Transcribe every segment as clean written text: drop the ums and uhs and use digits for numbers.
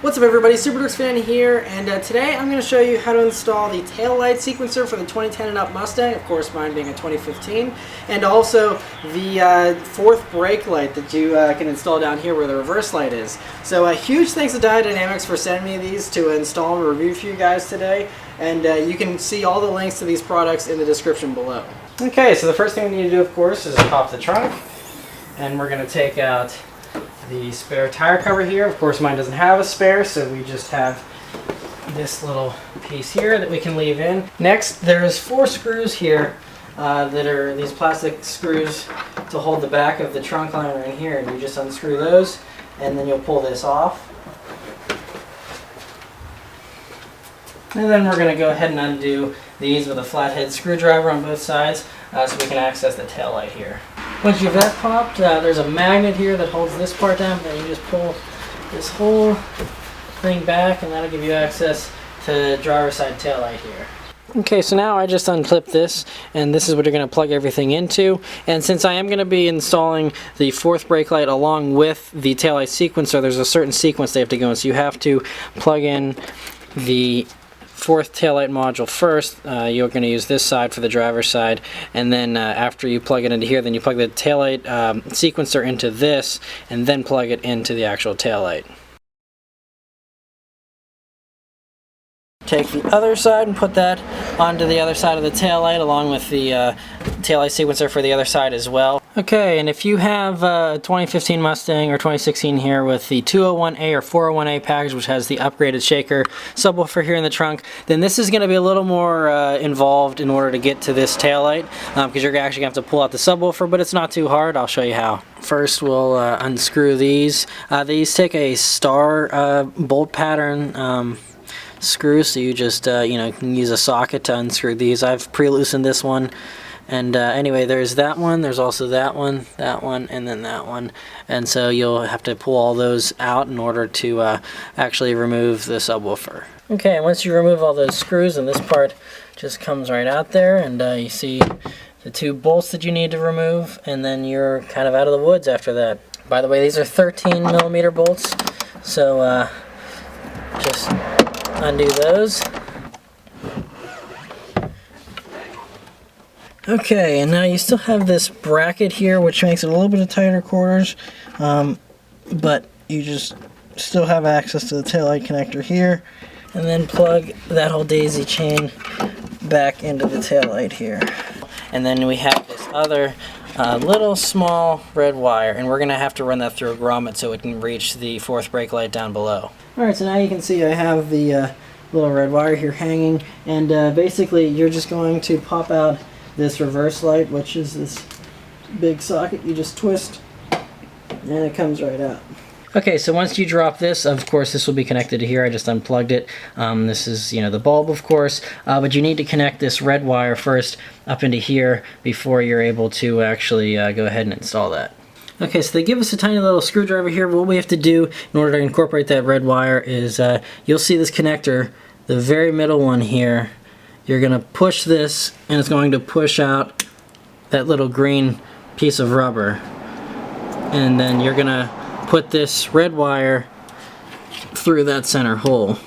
What's up everybody, SuperDuxFan here, and today I'm going to show you how to install the taillight sequencer for the 2010 and up Mustang, of course mine being a 2015, and also the fourth brake light that you can install down here where the reverse light is. So huge thanks to Diode Dynamics for sending me these to install and review for you guys today, and you can see all the links to these products in the description below. Okay, so the first thing we need to do, of course, is pop the trunk, and we're going to take out the spare tire cover here. Of course mine doesn't have a spare, so we just have this little piece here that we can leave in. Next, there's 4 screws here that are these plastic screws to hold the back of the trunk liner in here, and you just unscrew those and then you'll pull this off. And then we're going to go ahead and undo these with a flathead screwdriver on both sides so we can access the tail light here. Once you have that popped, there's a magnet here that holds this part down, and then you just pull this whole thing back and that'll give you access to the driver's side tail light here. Okay, so now I just unclipped this, and this is what you're going to plug everything into. And since I am going to be installing the fourth brake light along with the taillight sequencer, there's a certain sequence they have to go in. So you have to plug in the fourth taillight module first. You're going to use this side for the driver's side, and then after you plug it into here, then you plug the taillight sequencer into this, and then plug it into the actual taillight. Take the other side and put that onto the other side of the taillight along with the taillight sequencer for the other side as well. Okay, and if you have a 2015 Mustang or 2016 here with the 201A or 401A package, which has the upgraded shaker subwoofer here in the trunk, then this is going to be a little more involved in order to get to this taillight, because you're actually going to have to pull out the subwoofer, but it's not too hard. I'll show you how. First, we'll unscrew these. These take a star bolt pattern screw, so you just you can use a socket to unscrew these. I've pre-loosened this one, and anyway, there's that one, there's also that one, and then that one, and so you'll have to pull all those out in order to actually remove the subwoofer. Okay, once you remove all those screws, and this part just comes right out there, and you see the 2 bolts that you need to remove, and then you're kind of out of the woods after that. By the way, these are 13mm bolts, so just undo those. Okay, and now you still have this bracket here, which makes it a little bit of tighter quarters, but you just still have access to the taillight connector here, and then plug that whole daisy chain back into the taillight here. And then we have this other little small red wire, and we're going to have to run that through a grommet so it can reach the fourth brake light down below. Alright, so now you can see I have the little red wire here hanging, and basically you're just going to pop out this reverse light, which is this big socket. You just twist and it comes right out. Okay, so once you drop this, of course this will be connected to here. I just unplugged it. This is the bulb, of course, but you need to connect this red wire first up into here before you're able to actually go ahead and install that. Okay, so they give us a tiny little screwdriver here. What we have to do in order to incorporate that red wire is you'll see this connector, the very middle one here. You're going to push this, and it's going to push out that little green piece of rubber. And then you're going to put this red wire through that center hole.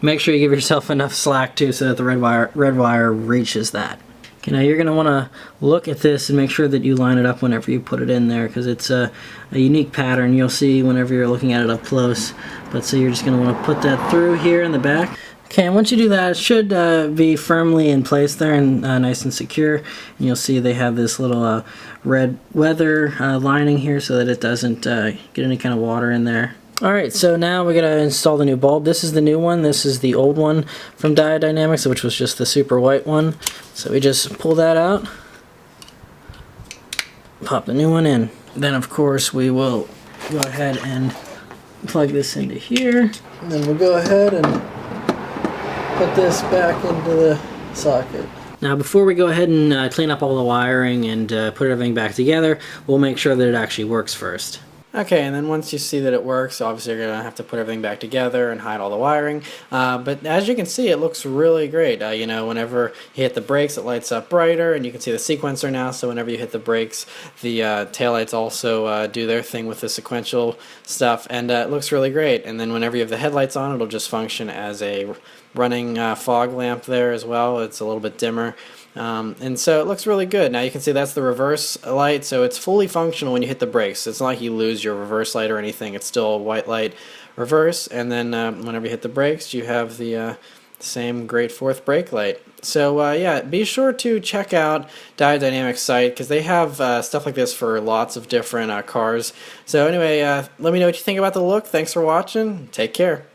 Make sure you give yourself enough slack too so that the red wire reaches that. Okay, now you're going to want to look at this and make sure that you line it up whenever you put it in there, because it's a unique pattern you'll see whenever you're looking at it up close. But so you're just going to want to put that through here in the back. Okay, and once you do that, it should be firmly in place there and nice and secure. And you'll see they have this little red weather lining here so that it doesn't get any kind of water in there. Alright, so now we're going to install the new bulb. This is the new one. This is the old one from Diode Dynamics, which was just the super white one. So we just pull that out, pop the new one in. Then of course we will go ahead and plug this into here. And then we'll go ahead and put this back into the socket. Now before we go ahead and clean up all the wiring and put everything back together, we'll make sure that it actually works first. Okay, and then once you see that it works, obviously you're going to have to put everything back together and hide all the wiring. But as you can see, it looks really great. You know, whenever you hit the brakes, it lights up brighter, and you can see the sequencer now, so whenever you hit the brakes, the taillights also do their thing with the sequential stuff, and it looks really great. And then whenever you have the headlights on, it'll just function as a running fog lamp there as well. It's a little bit dimmer. And so it looks really good. Now you can see that's the reverse light, so it's fully functional when you hit the brakes. It's not like you lose your reverse light or anything. It's still a white light reverse, and then whenever you hit the brakes, you have the same great fourth brake light. So yeah, be sure to check out Diode Dynamics' site because they have stuff like this for lots of different cars. So anyway, let me know what you think about the look. Thanks for watching. Take care.